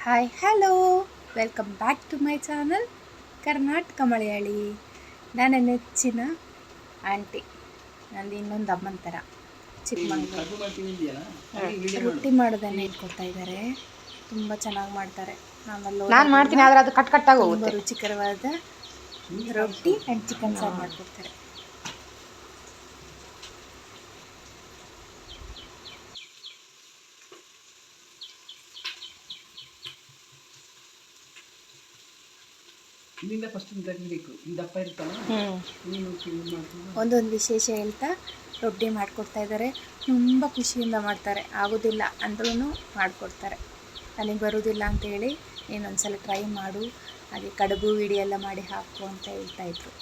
Hi hello, welcome back to my channel Karnataka Malayali. ನನ್ನ ನೆಚ್ಚಿನ aunty, ನಂದು ಇನ್ನೊಂದು ಅಮ್ಮನ ಥರ ಚಿಕ್ಕಮಗಳೂರು ರೊಟ್ಟಿ ಮಾಡೋದನ್ನು ಇಟ್ಕೊಡ್ತಾ ಇದ್ದಾರೆ. ತುಂಬ ಚೆನ್ನಾಗಿ ಮಾಡ್ತಾರೆ. ನಾನು ಮಾಡ್ತೀನಿ, ಆದರೆ ಅದು ಕಟ್ ಕಟ್ಟಾಗಿ ಹೋಗುತ್ತೆ. ರುಚಿಕರವಾದ ರೊಟ್ಟಿ ಆ್ಯಂಡ್ ಚಿಕನ್ ಸಾರು ಮಾಡಿಕೊಡ್ತಾರೆ. ಒಂದೊಂದು ವಿಶೇಷ ಹೇಳ್ತಾ ರೊಟ್ಟಿ ಮಾಡಿಕೊಡ್ತಾ ಇದ್ದಾರೆ. ತುಂಬ ಖುಷಿಯಿಂದ ಮಾಡ್ತಾರೆ. ಆಗೋದಿಲ್ಲ ಅಂದ್ರೂ ಮಾಡಿಕೊಡ್ತಾರೆ. ನನಗೆ ಬರೋದಿಲ್ಲ ಅಂತೇಳಿ ಇನ್ನೊಂದ್ಸಲ ಟ್ರೈ ಮಾಡು, ಹಾಗೆ ಕಡುಬು ವಿಡಿಯೋ ಎಲ್ಲ ಮಾಡಿ ಹಾಕು ಅಂತ ಹೇಳ್ತಾಯಿದ್ರು.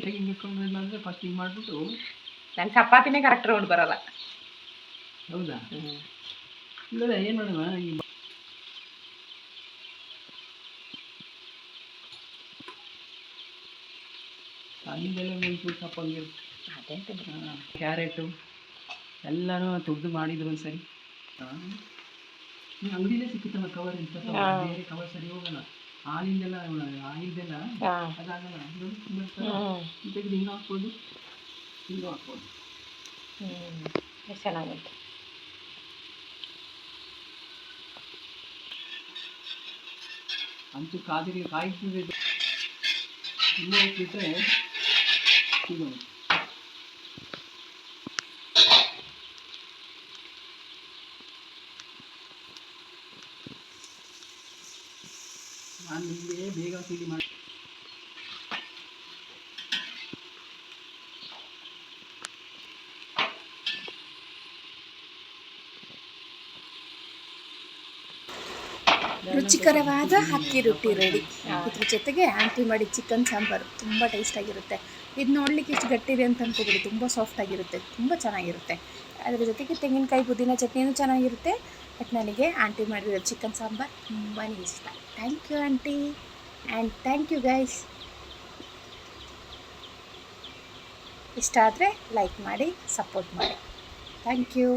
ಕೈ ನಿಂತ್ಕೊಂಡು ಫಸ್ಟ್ ಹಿಂಗೆ ಮಾಡಿಬಿಟ್ಟು ನನ್ನ ಚಪಾತಿನೇ ಕರೆಕ್ಟ್ ರೌಂಡ್ ಬರೋಲ್ಲ. ಹೌದಾ? ಇಲ್ಲ ಏನು ಮಾಡೋಣ, ಅಲ್ಲಿಂದೆಲ್ಲ ಮೆಣಸು ಸಪ್ಪಂಗಿರುತ್ತೆ. ಕ್ಯಾರೆಟು ಎಲ್ಲನೂ ತುರಿದು ಮಾಡಿದ್ರು ಒಂದು ಸರಿ. ಅಂಗಡಿಲೇ ಸಿಕ್ಕುತ್ತಲ್ಲ ಕವರ್ ಅಂತ, ಬೇರೆ ಕವರ್ ಸರಿ ಹೋಗಲ್ಲ. ಹಾಲಿಂದೆಲ್ಲ ಆಯಿಲ್ದೆಲ್ಲ ಅದಾಗಲ್ಲ. ತೆಗೆದು ಹಿಂಗೆ ಹಾಕ್ಬೋದು, ಹಿಂಗೆ ಹಾಕ್ಬೋದು. ಚೆನ್ನಾಗುತ್ತೆ. ಅಂತೂ ಕಾದಿರಿ ಕಾಯ್ತಿದೆ. ಇನ್ನೂ ಬಿಟ್ಟರೆ ಇದು ನಾನು ನಿಮಗೆ ಬೇಗ ತಿಂಡಿ ಮಾಡಿ ರುಚಿಕರವಾದ ಅಕ್ಕಿ ರೊಟ್ಟಿ ರೆಡಿ. ಇದ್ರ ಜೊತೆಗೆ ಆಂಟಿ ಮಾಡಿ ಚಿಕನ್ ಸಾಂಬಾರು ತುಂಬ ಟೇಸ್ಟಾಗಿರುತ್ತೆ. ಇದು ನೋಡಲಿಕ್ಕೆ ಇಷ್ಟು ಗಟ್ಟಿದೆ ಅಂತ ಅಂದ್ಕೊಬಿಡಿ, ತುಂಬ ಸಾಫ್ಟಾಗಿರುತ್ತೆ, ತುಂಬ ಚೆನ್ನಾಗಿರುತ್ತೆ. ಅದರ ಜೊತೆಗೆ ತೆಂಗಿನಕಾಯಿ ಪುದೀನ ಚಟ್ನಿನೂ ಚೆನ್ನಾಗಿರುತ್ತೆ. ಬಟ್ ನನಗೆ ಆಂಟಿ ಮಾಡಿರೋ ಚಿಕನ್ ಸಾಂಬಾರು ತುಂಬಾ ಇಷ್ಟ. Thank you aunty, and thank you guys. ಇಷ್ಟ ಆದರೆ ಲೈಕ್ ಮಾಡಿ, ಸಪೋರ್ಟ್ ಮಾಡಿ. Thank you.